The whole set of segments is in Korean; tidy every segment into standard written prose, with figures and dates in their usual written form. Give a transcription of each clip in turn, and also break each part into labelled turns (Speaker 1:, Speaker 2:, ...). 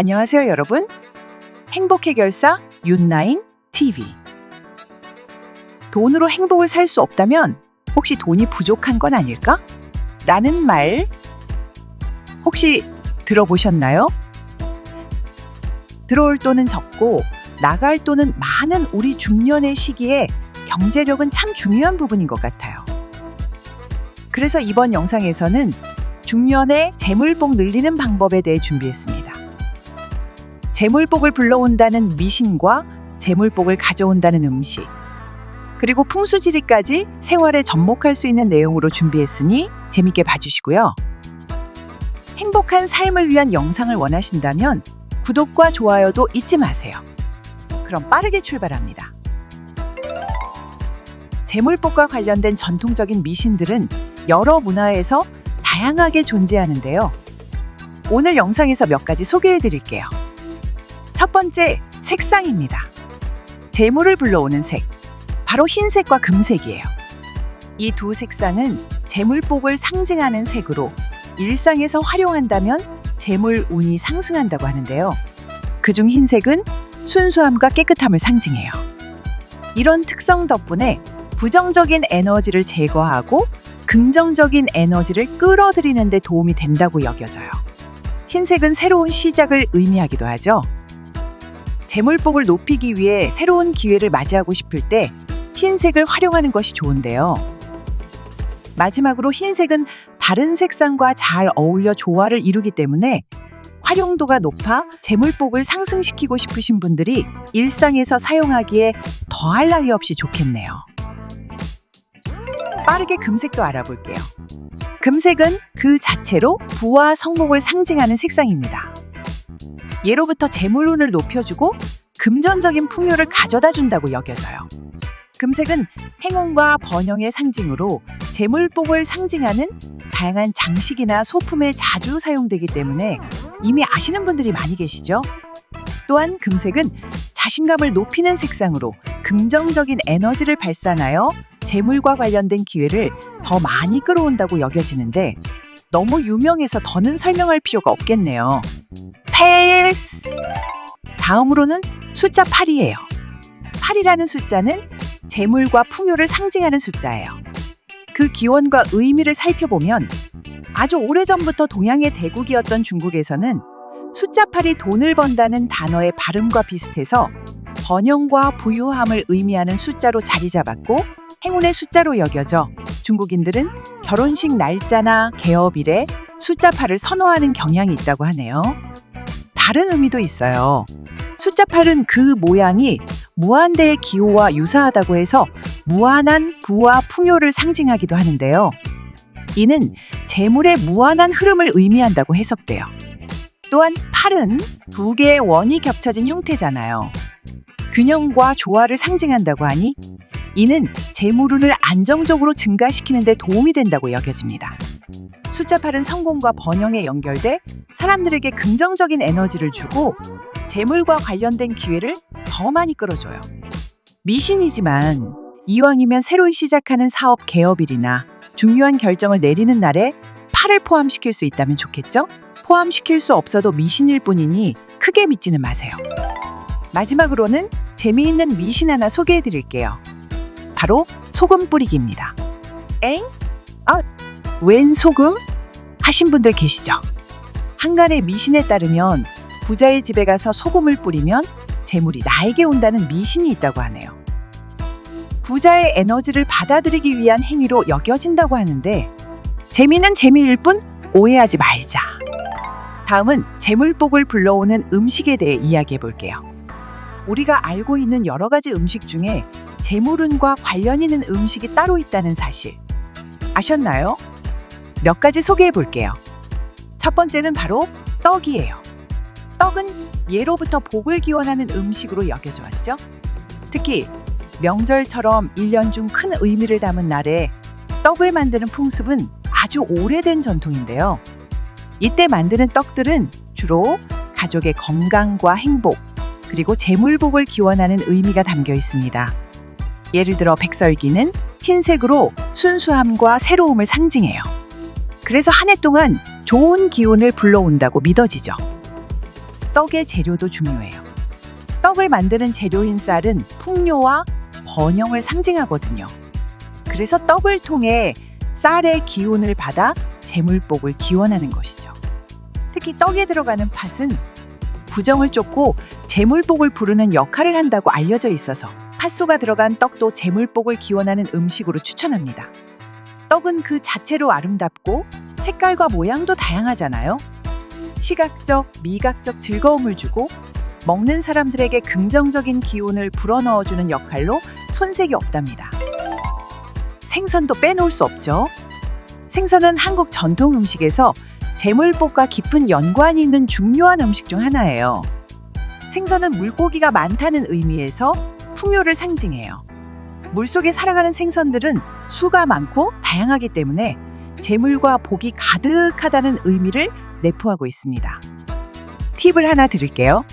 Speaker 1: 안녕하세요, 여러분. 행복 해결사 윤나인 TV. 돈으로 행복을 살 수 없다면 혹시 돈이 부족한 건 아닐까? 라는 말 혹시 들어보셨나요? 들어올 돈은 적고 나갈 돈은 많은 우리 중년의 시기에 경제력은 참 중요한 부분인 것 같아요. 그래서 이번 영상에서는 중년의 재물복 늘리는 방법에 대해 준비했습니다. 재물복을 불러온다는 미신과 재물복을 가져온다는 음식, 그리고 풍수지리까지 생활에 접목할 수 있는 내용으로 준비했으니 재밌게 봐주시고요. 행복한 삶을 위한 영상을 원하신다면 구독과 좋아요도 잊지 마세요. 그럼 빠르게 출발합니다. 재물복과 관련된 전통적인 미신들은 여러 문화에서 다양하게 존재하는데요. 오늘 영상에서 몇 가지 소개해 드릴게요. 첫 번째, 색상입니다. 재물을 불러오는 색, 바로 흰색과 금색이에요. 이 두 색상은 재물복을 상징하는 색으로 일상에서 활용한다면 재물 운이 상승한다고 하는데요. 그중 흰색은 순수함과 깨끗함을 상징해요. 이런 특성 덕분에 부정적인 에너지를 제거하고 긍정적인 에너지를 끌어들이는 데 도움이 된다고 여겨져요. 흰색은 새로운 시작을 의미하기도 하죠. 재물복을 높이기 위해 새로운 기회를 맞이하고 싶을 때 흰색을 활용하는 것이 좋은데요. 마지막으로 흰색은 다른 색상과 잘 어울려 조화를 이루기 때문에 활용도가 높아 재물복을 상승시키고 싶으신 분들이 일상에서 사용하기에 더할 나위 없이 좋겠네요. 빠르게 금색도 알아볼게요. 금색은 그 자체로 부와 성공을 상징하는 색상입니다. 예로부터 재물운을 높여주고 금전적인 풍요를 가져다 준다고 여겨져요. 금색은 행운과 번영의 상징으로 재물복을 상징하는 다양한 장식이나 소품에 자주 사용되기 때문에 이미 아시는 분들이 많이 계시죠? 또한 금색은 자신감을 높이는 색상으로 긍정적인 에너지를 발산하여 재물과 관련된 기회를 더 많이 끌어온다고 여겨지는데 너무 유명해서 더는 설명할 필요가 없겠네요. 패스! 다음으로는 숫자 8이에요. 8이라는 숫자는 재물과 풍요를 상징하는 숫자예요. 그 기원과 의미를 살펴보면 아주 오래전부터 동양의 대국이었던 중국에서는 숫자 8이 돈을 번다는 단어의 발음과 비슷해서 번영과 부유함을 의미하는 숫자로 자리 잡았고 행운의 숫자로 여겨져 중국인들은 결혼식 날짜나 개업일에 숫자 8을 선호하는 경향이 있다고 하네요. 다른 의미도 있어요. 숫자 8은 그 모양이 무한대의 기호와 유사하다고 해서 무한한 부와 풍요를 상징하기도 하는데요. 이는 재물의 무한한 흐름을 의미한다고 해석돼요. 또한 8은 두 개의 원이 겹쳐진 형태잖아요. 균형과 조화를 상징한다고 하니 이는 재물운을 안정적으로 증가시키는 데 도움이 된다고 여겨집니다. 숫자 8은 성공과 번영에 연결돼 사람들에게 긍정적인 에너지를 주고 재물과 관련된 기회를 더 많이 끌어줘요. 미신이지만 이왕이면 새로 시작하는 사업 개업일이나 중요한 결정을 내리는 날에 8을 포함시킬 수 있다면 좋겠죠? 포함시킬 수 없어도 미신일 뿐이니 크게 믿지는 마세요. 마지막으로는 재미있는 미신 하나 소개해 드릴게요. 바로 소금 뿌리기입니다. 엥? 웬 소금? 하신 분들 계시죠? 한간의 미신에 따르면 부자의 집에 가서 소금을 뿌리면 재물이 나에게 온다는 미신이 있다고 하네요. 부자의 에너지를 받아들이기 위한 행위로 여겨진다고 하는데 재미는 재미일 뿐 오해하지 말자. 다음은 재물복을 불러오는 음식에 대해 이야기해 볼게요. 우리가 알고 있는 여러 가지 음식 중에 재물운과 관련 있는 음식이 따로 있다는 사실 아셨나요? 몇 가지 소개해 볼게요. 첫 번째는 바로 떡이에요. 떡은 예로부터 복을 기원하는 음식으로 여겨져 왔죠. 특히 명절처럼 1년 중 큰 의미를 담은 날에 떡을 만드는 풍습은 아주 오래된 전통인데요. 이때 만드는 떡들은 주로 가족의 건강과 행복, 그리고 재물복을 기원하는 의미가 담겨 있습니다. 예를 들어 백설기는 흰색으로 순수함과 새로움을 상징해요. 그래서 한 해 동안 좋은 기운을 불러온다고 믿어지죠. 떡의 재료도 중요해요. 떡을 만드는 재료인 쌀은 풍요와 번영을 상징하거든요. 그래서 떡을 통해 쌀의 기운을 받아 재물복을 기원하는 것이죠. 특히 떡에 들어가는 팥은 부정을 쫓고 재물복을 부르는 역할을 한다고 알려져 있어서 팥소가 들어간 떡도 재물복을 기원하는 음식으로 추천합니다. 떡은 그 자체로 아름답고 색깔과 모양도 다양하잖아요. 시각적, 미각적 즐거움을 주고 먹는 사람들에게 긍정적인 기운을 불어넣어주는 역할로 손색이 없답니다. 생선도 빼놓을 수 없죠. 생선은 한국 전통 음식에서 재물복과 깊은 연관이 있는 중요한 음식 중 하나예요. 생선은 물고기가 많다는 의미에서 풍요를 상징해요. 물속에 살아가는 생선들은 수가 많고 다양하기 때문에 재물과 복이 가득하다는 의미를 내포하고 있습니다. 팁을 하나 드릴게요.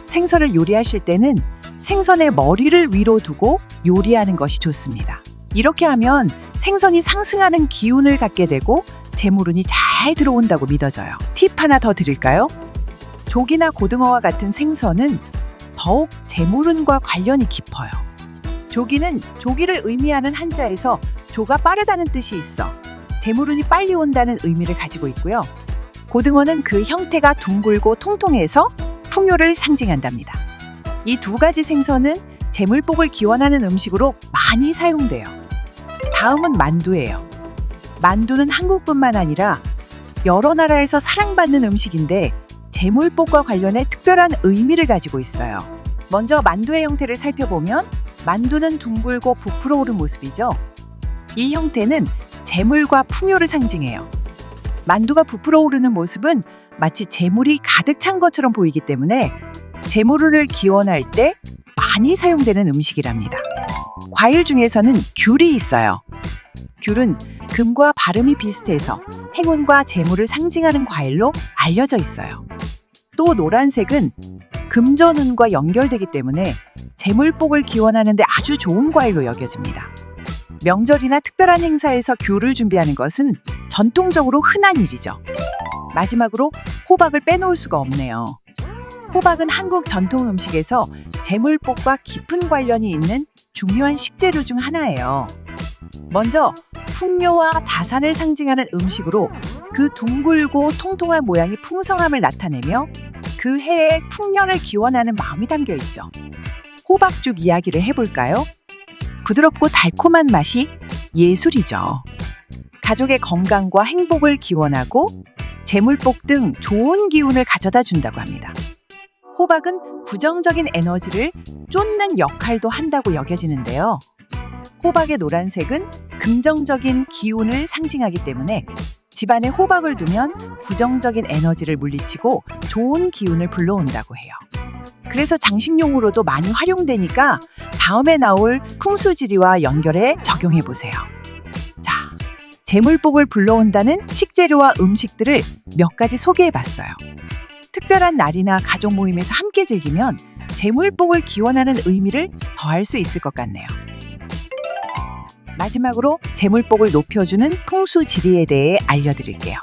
Speaker 1: 생선을 요리하실 때는 생선의 머리를 위로 두고 요리하는 것이 좋습니다. 이렇게 하면 생선이 상승하는 기운을 갖게 되고 재물운이 잘 들어온다고 믿어져요. 팁 하나 더 드릴까요? 조기나 고등어와 같은 생선은 더욱 재물운과 관련이 깊어요. 조기는 조기를 의미하는 한자에서 조가 빠르다는 뜻이 있어 재물운이 빨리 온다는 의미를 가지고 있고요. 고등어는 그 형태가 둥글고 통통해서 풍요를 상징한답니다. 이 두 가지 생선은 재물복을 기원하는 음식으로 많이 사용돼요. 다음은 만두예요. 만두는 한국뿐만 아니라 여러 나라에서 사랑받는 음식인데 재물복과 관련해 특별한 의미를 가지고 있어요. 먼저 만두의 형태를 살펴보면 만두는 둥글고 부풀어 오른 모습이죠. 이 형태는 재물과 풍요를 상징해요. 만두가 부풀어 오르는 모습은 마치 재물이 가득 찬 것처럼 보이기 때문에 재물운을 기원할 때 많이 사용되는 음식이랍니다. 과일 중에서는 귤이 있어요. 귤은 금과 발음이 비슷해서 행운과 재물을 상징하는 과일로 알려져 있어요. 또 노란색은 금전운과 연결되기 때문에 재물복을 기원하는 데 아주 좋은 과일로 여겨집니다. 명절이나 특별한 행사에서 귤을 준비하는 것은 전통적으로 흔한 일이죠. 마지막으로 호박을 빼놓을 수가 없네요. 호박은 한국 전통 음식에서 재물복과 깊은 관련이 있는 중요한 식재료 중 하나예요. 먼저 풍요와 다산을 상징하는 음식으로 그 둥글고 통통한 모양이 풍성함을 나타내며 그 해의 풍년을 기원하는 마음이 담겨 있죠. 호박죽 이야기를 해볼까요? 부드럽고 달콤한 맛이 예술이죠. 가족의 건강과 행복을 기원하고 재물복 등 좋은 기운을 가져다 준다고 합니다. 호박은 부정적인 에너지를 쫓는 역할도 한다고 여겨지는데요. 호박의 노란색은 긍정적인 기운을 상징하기 때문에 집안에 호박을 두면 부정적인 에너지를 물리치고 좋은 기운을 불러온다고 해요. 그래서 장식용으로도 많이 활용되니까 다음에 나올 풍수지리와 연결해 적용해보세요. 자, 재물복을 불러온다는 식재료와 음식들을 몇 가지 소개해봤어요. 특별한 날이나 가족 모임에서 함께 즐기면 재물복을 기원하는 의미를 더할 수 있을 것 같네요. 마지막으로 재물복을 높여주는 풍수지리에 대해 알려드릴게요.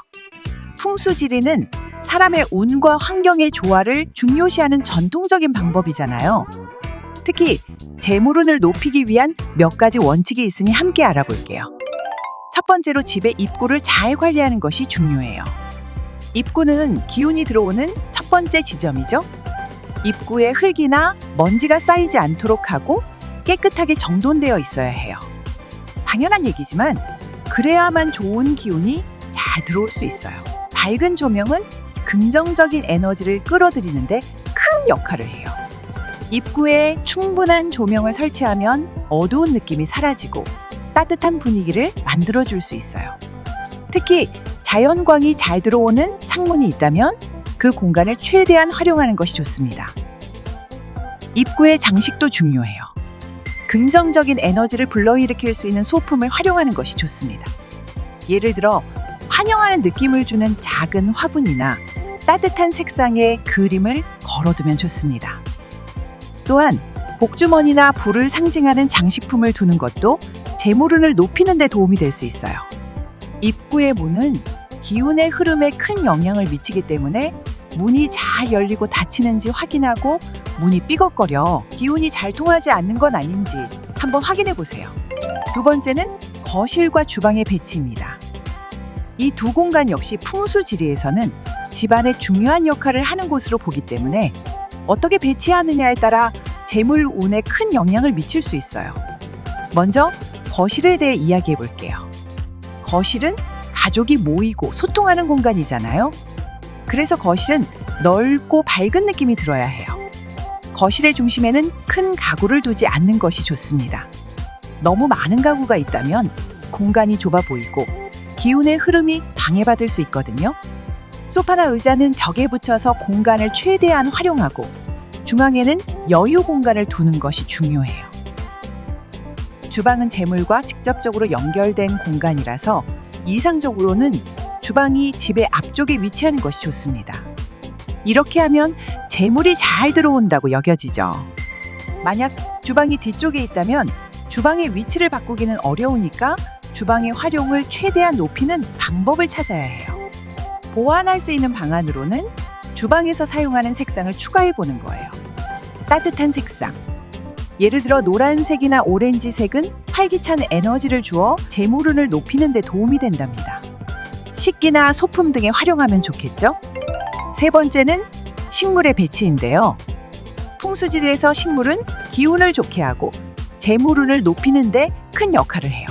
Speaker 1: 풍수지리는 사람의 운과 환경의 조화를 중요시하는 전통적인 방법이잖아요. 특히 재물운을 높이기 위한 몇 가지 원칙이 있으니 함께 알아볼게요. 첫 번째로 집의 입구를 잘 관리하는 것이 중요해요. 입구는 기운이 들어오는 첫 번째 지점이죠. 입구에 흙이나 먼지가 쌓이지 않도록 하고 깨끗하게 정돈되어 있어야 해요. 당연한 얘기지만 그래야만 좋은 기운이 잘 들어올 수 있어요. 밝은 조명은 긍정적인 에너지를 끌어들이는데 큰 역할을 해요. 입구에 충분한 조명을 설치하면 어두운 느낌이 사라지고 따뜻한 분위기를 만들어줄 수 있어요. 특히 자연광이 잘 들어오는 창문이 있다면 그 공간을 최대한 활용하는 것이 좋습니다. 입구의 장식도 중요해요. 긍정적인 에너지를 불러일으킬 수 있는 소품을 활용하는 것이 좋습니다. 예를 들어 환영하는 느낌을 주는 작은 화분이나 따뜻한 색상의 그림을 걸어두면 좋습니다. 또한 복주머니나 불을 상징하는 장식품을 두는 것도 재물운을 높이는 데 도움이 될 수 있어요. 입구의 문은 기운의 흐름에 큰 영향을 미치기 때문에 문이 잘 열리고 닫히는지 확인하고 문이 삐걱거려 기운이 잘 통하지 않는 건 아닌지 한번 확인해 보세요. 두 번째는 거실과 주방의 배치입니다. 이 두 공간 역시 풍수지리에서는 집안의 중요한 역할을 하는 곳으로 보기 때문에 어떻게 배치하느냐에 따라 재물 운에 큰 영향을 미칠 수 있어요. 먼저 거실에 대해 이야기해 볼게요. 거실은 가족이 모이고 소통하는 공간이잖아요. 그래서 거실은 넓고 밝은 느낌이 들어야 해요. 거실의 중심에는 큰 가구를 두지 않는 것이 좋습니다. 너무 많은 가구가 있다면 공간이 좁아 보이고 기운의 흐름이 방해받을 수 있거든요. 소파나 의자는 벽에 붙여서 공간을 최대한 활용하고 중앙에는 여유 공간을 두는 것이 중요해요. 주방은 재물과 직접적으로 연결된 공간이라서 이상적으로는 주방이 집의 앞쪽에 위치하는 것이 좋습니다. 이렇게 하면 재물이 잘 들어온다고 여겨지죠. 만약 주방이 뒤쪽에 있다면 주방의 위치를 바꾸기는 어려우니까 주방의 활용을 최대한 높이는 방법을 찾아야 해요. 보완할 수 있는 방안으로는 주방에서 사용하는 색상을 추가해 보는 거예요. 따뜻한 색상. 예를 들어 노란색이나 오렌지색은 활기찬 에너지를 주어 재물운을 높이는 데 도움이 된답니다. 식기나 소품 등에 활용하면 좋겠죠? 세 번째는 식물의 배치인데요. 풍수지리에서 식물은 기운을 좋게 하고 재물운을 높이는 데 큰 역할을 해요.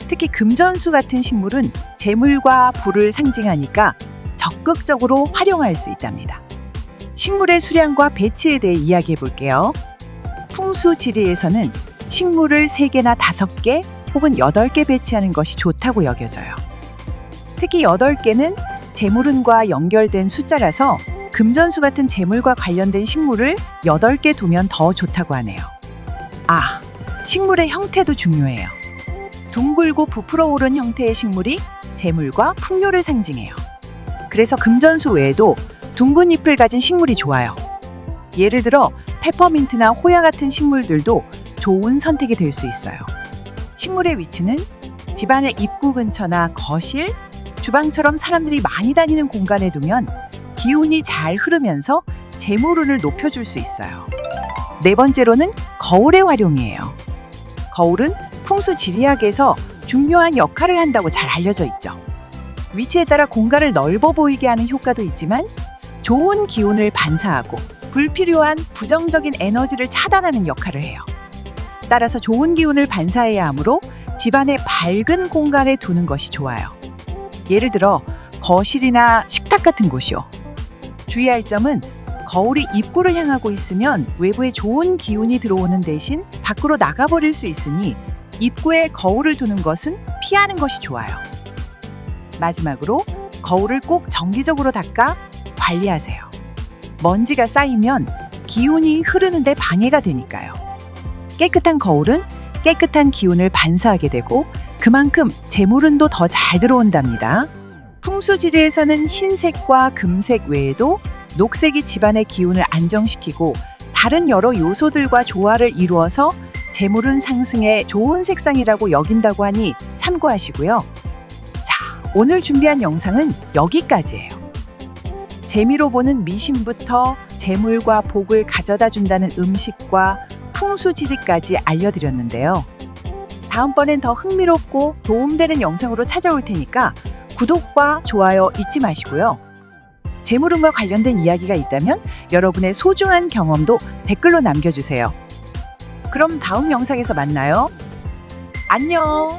Speaker 1: 특히 금전수 같은 식물은 재물과 불을 상징하니까 적극적으로 활용할 수 있답니다. 식물의 수량과 배치에 대해 이야기해 볼게요. 풍수지리에서는 식물을 3개나 5개 혹은 8개 배치하는 것이 좋다고 여겨져요. 특히 8개는 재물운과 연결된 숫자라서 금전수 같은 재물과 관련된 식물을 8개 두면 더 좋다고 하네요. 식물의 형태도 중요해요. 둥글고 부풀어 오른 형태의 식물이 재물과 풍요를 상징해요. 그래서 금전수 외에도 둥근 잎을 가진 식물이 좋아요. 예를 들어 페퍼민트나 호야 같은 식물들도 좋은 선택이 될 수 있어요. 식물의 위치는 집안의 입구 근처나 거실, 주방처럼 사람들이 많이 다니는 공간에 두면 기운이 잘 흐르면서 재물운을 높여줄 수 있어요. 네 번째로는 거울의 활용이에요. 거울은 풍수지리학에서 중요한 역할을 한다고 잘 알려져 있죠. 위치에 따라 공간을 넓어 보이게 하는 효과도 있지만 좋은 기운을 반사하고 불필요한 부정적인 에너지를 차단하는 역할을 해요. 따라서 좋은 기운을 반사해야 하므로 집안의 밝은 공간에 두는 것이 좋아요. 예를 들어 거실이나 식탁 같은 곳이요. 주의할 점은 거울이 입구를 향하고 있으면 외부에 좋은 기운이 들어오는 대신 밖으로 나가버릴 수 있으니 입구에 거울을 두는 것은 피하는 것이 좋아요. 마지막으로 거울을 꼭 정기적으로 닦아 관리하세요. 먼지가 쌓이면 기운이 흐르는데 방해가 되니까요. 깨끗한 거울은 깨끗한 기운을 반사하게 되고 그만큼 재물운도 더 잘 들어온답니다. 풍수지리에서는 흰색과 금색 외에도 녹색이 집안의 기운을 안정시키고 다른 여러 요소들과 조화를 이루어서 재물운 상승에 좋은 색상이라고 여긴다고 하니 참고하시고요. 자, 오늘 준비한 영상은 여기까지예요. 재미로 보는 미신부터 재물과 복을 가져다 준다는 음식과 풍수지리까지 알려드렸는데요. 다음번엔 더 흥미롭고 도움되는 영상으로 찾아올 테니까 구독과 좋아요 잊지 마시고요. 재물운과 관련된 이야기가 있다면 여러분의 소중한 경험도 댓글로 남겨주세요. 그럼 다음 영상에서 만나요. 안녕!